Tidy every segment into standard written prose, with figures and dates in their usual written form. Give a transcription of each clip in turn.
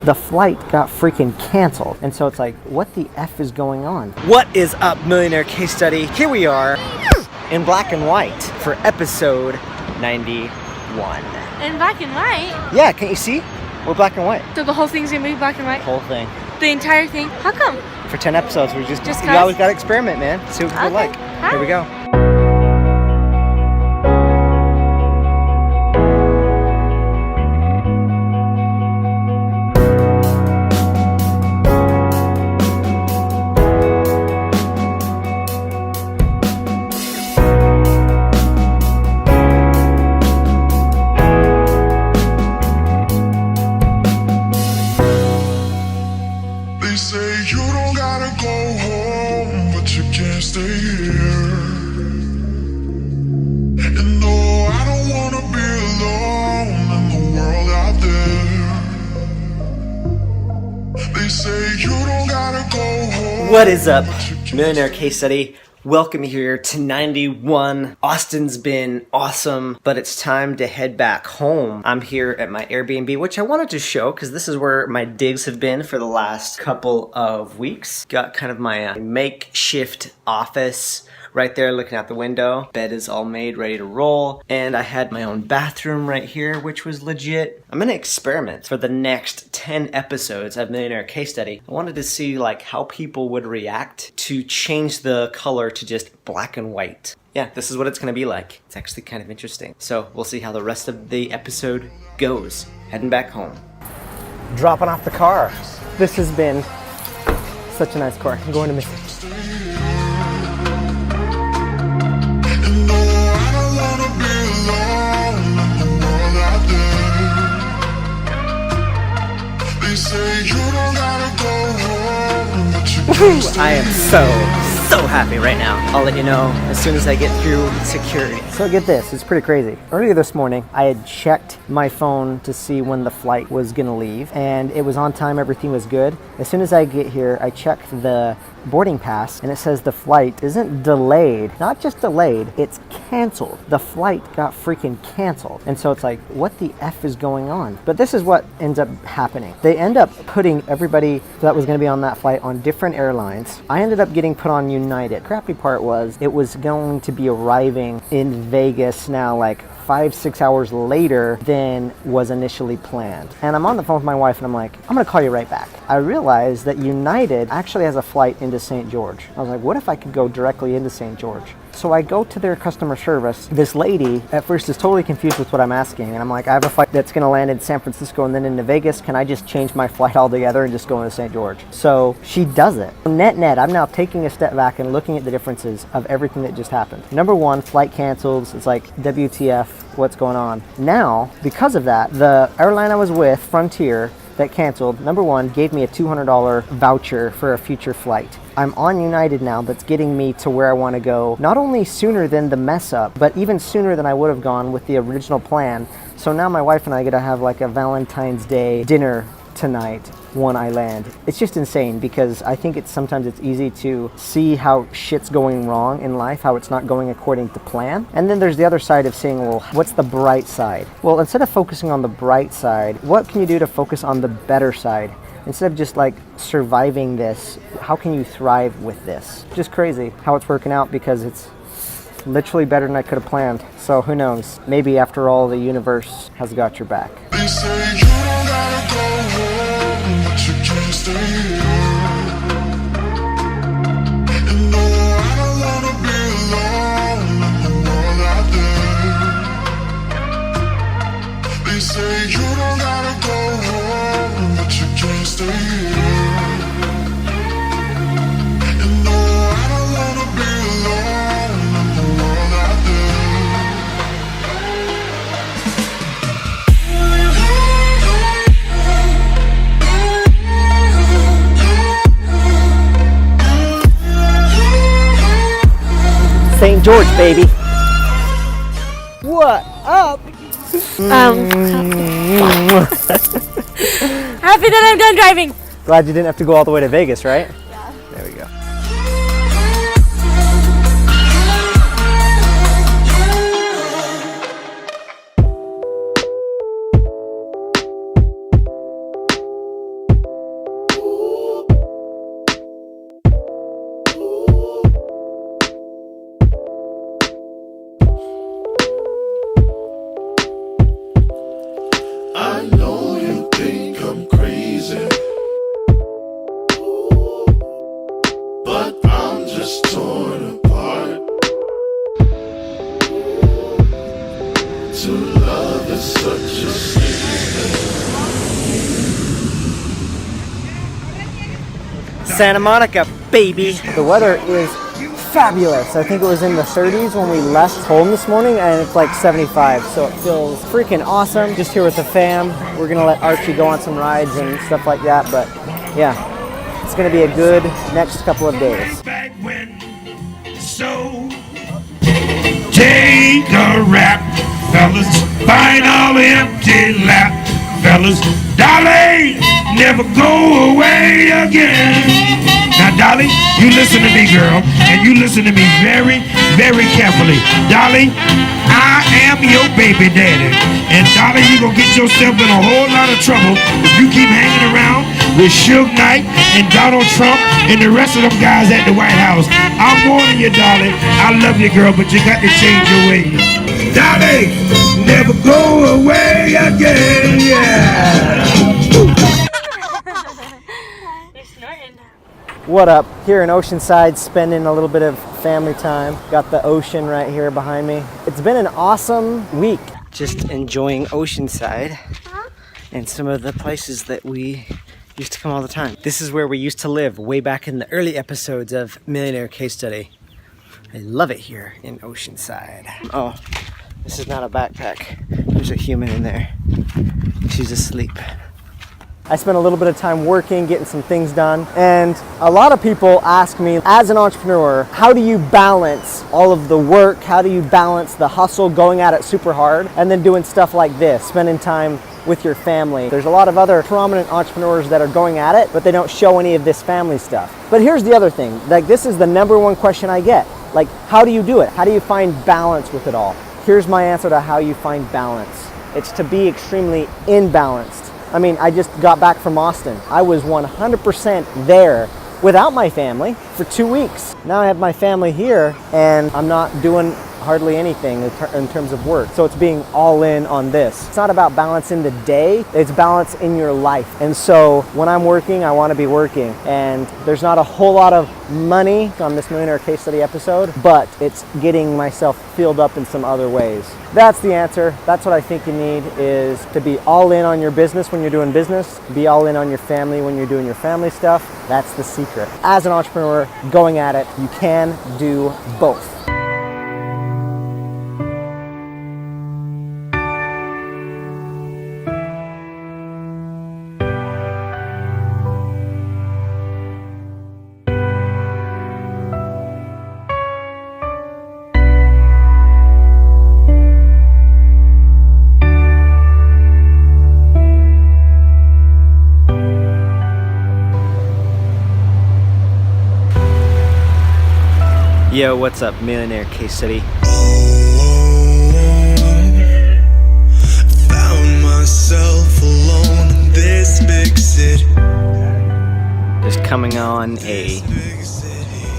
The flight got freaking canceled. And so it's like, what the F is going on? What is up, Millionaire Case Study? Here we are in black and white for episode 91. In black and white? Yeah, can't you see? We're black and white. So the whole thing's gonna be black and white? Whole thing. The entire thing? How come? For 10 episodes, we just you always gotta experiment, man. See what people like. Hi. Here we go. They say you don't gotta go home, but you can't stay here. And no, I don't wanna be alone in the world out there. They say you don't gotta go home. What is up, Millionaire Case Study? Welcome here to 91. Austin's been awesome, but it's time to head back home. I'm here at my Airbnb, which I wanted to show because this is where my digs have been for the last couple of weeks. Got kind of my makeshift office right there looking out the window. Bed is all made, ready to roll. And I had my own bathroom right here, which was legit. I'm gonna experiment for the next 10 episodes of Millionaire Case Study. I wanted to see like how people would react to change the color to just black and white. Yeah, this is what it's gonna be like. It's actually kind of interesting. So we'll see how the rest of the episode goes. Heading back home. Dropping off the car. This has been such a nice car. I'm going to miss it. And no, I don't wanna be alone in the world out there. They say you don't gotta go home, but you can't stay I am so happy right now. I'll let you know as soon as I get through security. So get this, it's pretty crazy. Earlier this morning, I had checked my phone to see when the flight was gonna leave, and it was on time, everything was good. As soon as I get here, I check the boarding pass, and it says the flight isn't delayed. Not just delayed, it's canceled. The flight got freaking canceled. And so it's like, what the F is going on? But this is what ends up happening. They end up putting everybody that was gonna be on that flight on different airlines. I ended up getting put on United. Crappy part was, it was going to be arriving in Vegas now like 5-6 hours later than was initially planned. And I'm on the phone with my wife and I'm like, I'm gonna call you right back. I realized that United actually has a flight into St. George. I was like, what if I could go directly into St. George? So I go to their customer service. This lady at first is totally confused with what I'm asking. And I'm like, I have a flight that's gonna land in San Francisco and then into Vegas. Can I just change my flight altogether and just go into St. George? So she does it. Net, I'm now taking a step back and looking at the differences of everything that just happened. Number one, flight cancels. It's like, WTF, what's going on? Now, because of that, the airline I was with, Frontier, that canceled, number one, gave me a $200 voucher for a future flight. I'm on United now, that's getting me to where I want to go, not only sooner than the mess up, but even sooner than I would have gone with the original plan. So now my wife and I get to have like a Valentine's Day dinner tonight when I land. It's just insane because I think sometimes it's easy to see how shit's going wrong in life, how it's not going according to plan. And then there's the other side of saying, well, what's the bright side? Well, instead of focusing on the bright side, what can you do to focus on the better side? Instead of just like surviving this, how can you thrive with this? Just crazy how it's working out because it's literally better than I could have planned. So who knows? Maybe after all, the universe has got your back. They say you don't gotta go home, but you can't stay here. And no, I don't wanna be alone in the world out there. They say you don't gotta go home, but you can't stay here. And no, I don't wanna be alone in the world out St. George, baby. What up? Happy that I'm done driving. Glad you didn't have to go all the way to Vegas, right? Yeah. There we go. Santa Monica, baby. The weather is fabulous. I think it was in the 30s when we left home this morning, and it's like 75, so it feels freaking awesome. Just here with the fam. We're gonna let Archie go on some rides and stuff like that, but yeah, it's gonna be a good next couple of days. Back when, so take a rap, fellas, final empty lap, fellas, Dolly, never go away again. Now, Dolly, you listen to me, girl, and you listen to me very, very carefully. Dolly, I am your baby daddy, and Dolly, you gonna get yourself in a whole lot of trouble if you keep hanging around with Suge Knight and Donald Trump and the rest of them guys at the White House. I'm warning you, Dolly. I love you, girl, but you got to change your ways. Dolly, never go away again, yeah. You're snorting. What up? Here in Oceanside, spending a little bit of family time. Got the ocean right here behind me. It's been an awesome week. Just enjoying Oceanside and some of the places that we used to come all the time. This is where we used to live way back in the early episodes of Millionaire Case Study. I love it here in Oceanside. Oh, this is not a backpack. There's a human in there. She's asleep. I spent a little bit of time working, getting some things done, and a lot of people ask me, as an entrepreneur, how do you balance all of the work? How do you balance the hustle, going at it super hard, and then doing stuff like this, spending time with your family? There's a lot of other prominent entrepreneurs that are going at it, but they don't show any of this family stuff. But here's the other thing, like this is the number one question I get. Like, how do you do it? How do you find balance with it all? Here's my answer to how you find balance. It's to be extremely imbalanced. I mean, I just got back from Austin. I was 100% there without my family for 2 weeks. Now I have my family here and I'm not doing hardly anything in terms of work. So it's being all in on this. It's not about balance in the day, it's balance in your life. And so when I'm working, I want to be working. And there's not a whole lot of money on this Millionaire Case Study episode, but it's getting myself filled up in some other ways. That's the answer. That's what I think you need, is to be all in on your business when you're doing business, be all in on your family when you're doing your family stuff. That's the secret. As an entrepreneur going at it, you can do both. Yo, what's up, Millionaire Case Study? Found myself alone in this big city. Just coming on a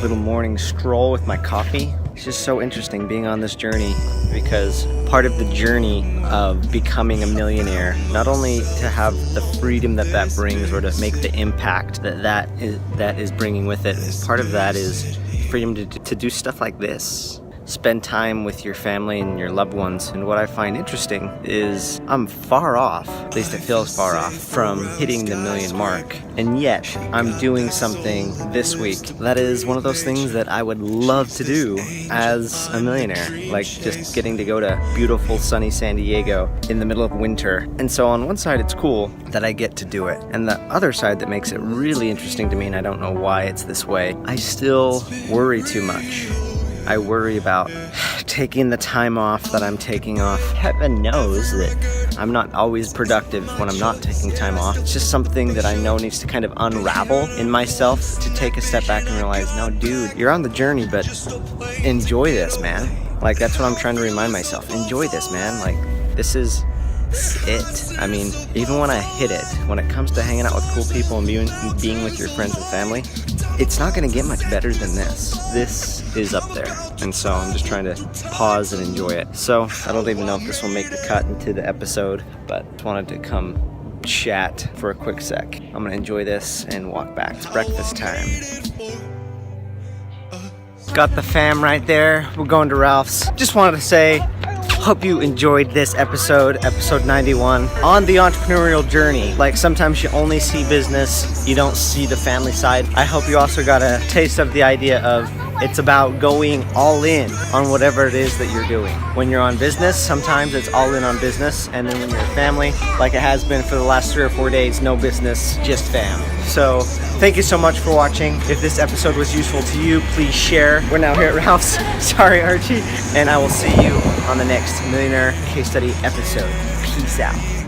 little morning stroll with my coffee. It's just so interesting being on this journey, because part of the journey of becoming a millionaire, not only to have the freedom that brings, or to make the impact that is bringing with it, part of that is freedom to do stuff like this. Spend time with your family and your loved ones. And what I find interesting is I'm far off, at least it feels far off, from hitting the million mark. And yet I'm doing something this week that is one of those things that I would love to do as a millionaire. Like just getting to go to beautiful sunny San Diego in the middle of winter. And so on one side it's cool that I get to do it. And the other side that makes it really interesting to me, and I don't know why it's this way, I still worry too much. I worry about taking the time off that I'm taking off. Heaven knows that I'm not always productive when I'm not taking time off. It's just something that I know needs to kind of unravel in myself, to take a step back and realize, no, dude, you're on the journey, but enjoy this, man. Like, that's what I'm trying to remind myself. Enjoy this, man. Like, this is it. I mean, even when I hit it, when it comes to hanging out with cool people and being with your friends and family, it's not going to get much better than this. This is up there. And so I'm just trying to pause and enjoy it. So I don't even know if this will make the cut into the episode, but just wanted to come chat for a quick sec. I'm going to enjoy this and walk back. It's breakfast time. Got the fam right there. We're going to Ralph's. Just wanted to say, Hope you enjoyed this episode 91, on the entrepreneurial journey. Like, sometimes you only see business, you don't see the family side. I hope you also got a taste of the idea of it's about going all in on whatever it is that you're doing. When you're on business, sometimes it's all in on business, and then when you're a family, like it has been for the last 3 or 4 days, no business, just fam. So thank you so much for watching. If this episode was useful to you, please share. We're now here at Ralph's. Sorry, Archie. And I will see you on the next Millionaire Case Study episode. Peace out.